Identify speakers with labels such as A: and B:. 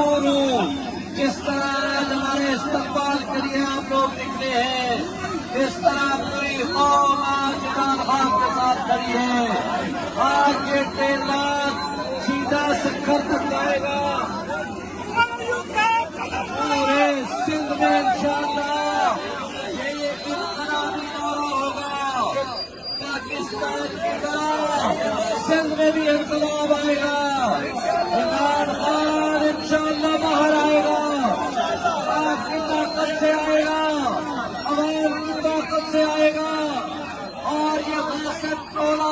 A: मजबूर हूँ। जिस तरह आज हमारे इस्तेमाल के लिए आप लोग निकले हैं, इस तरह पूरी कौम आज इमरान खान के साथ खड़ी है। आज ये ट्रेन सीधा सिखर तक जाएगा, पूरे सिंध में इंशाअल्लाह ये इनकलाबी दौरा होगा। पाकिस्तान की तरह सिंध में भी इनकलाब आएगा। इमरान खान इंशाअल्लाह बाहर आएगा, आपकी ताकत से आएगा, अवाम की ताकत से आएगा और ये गासिब टोला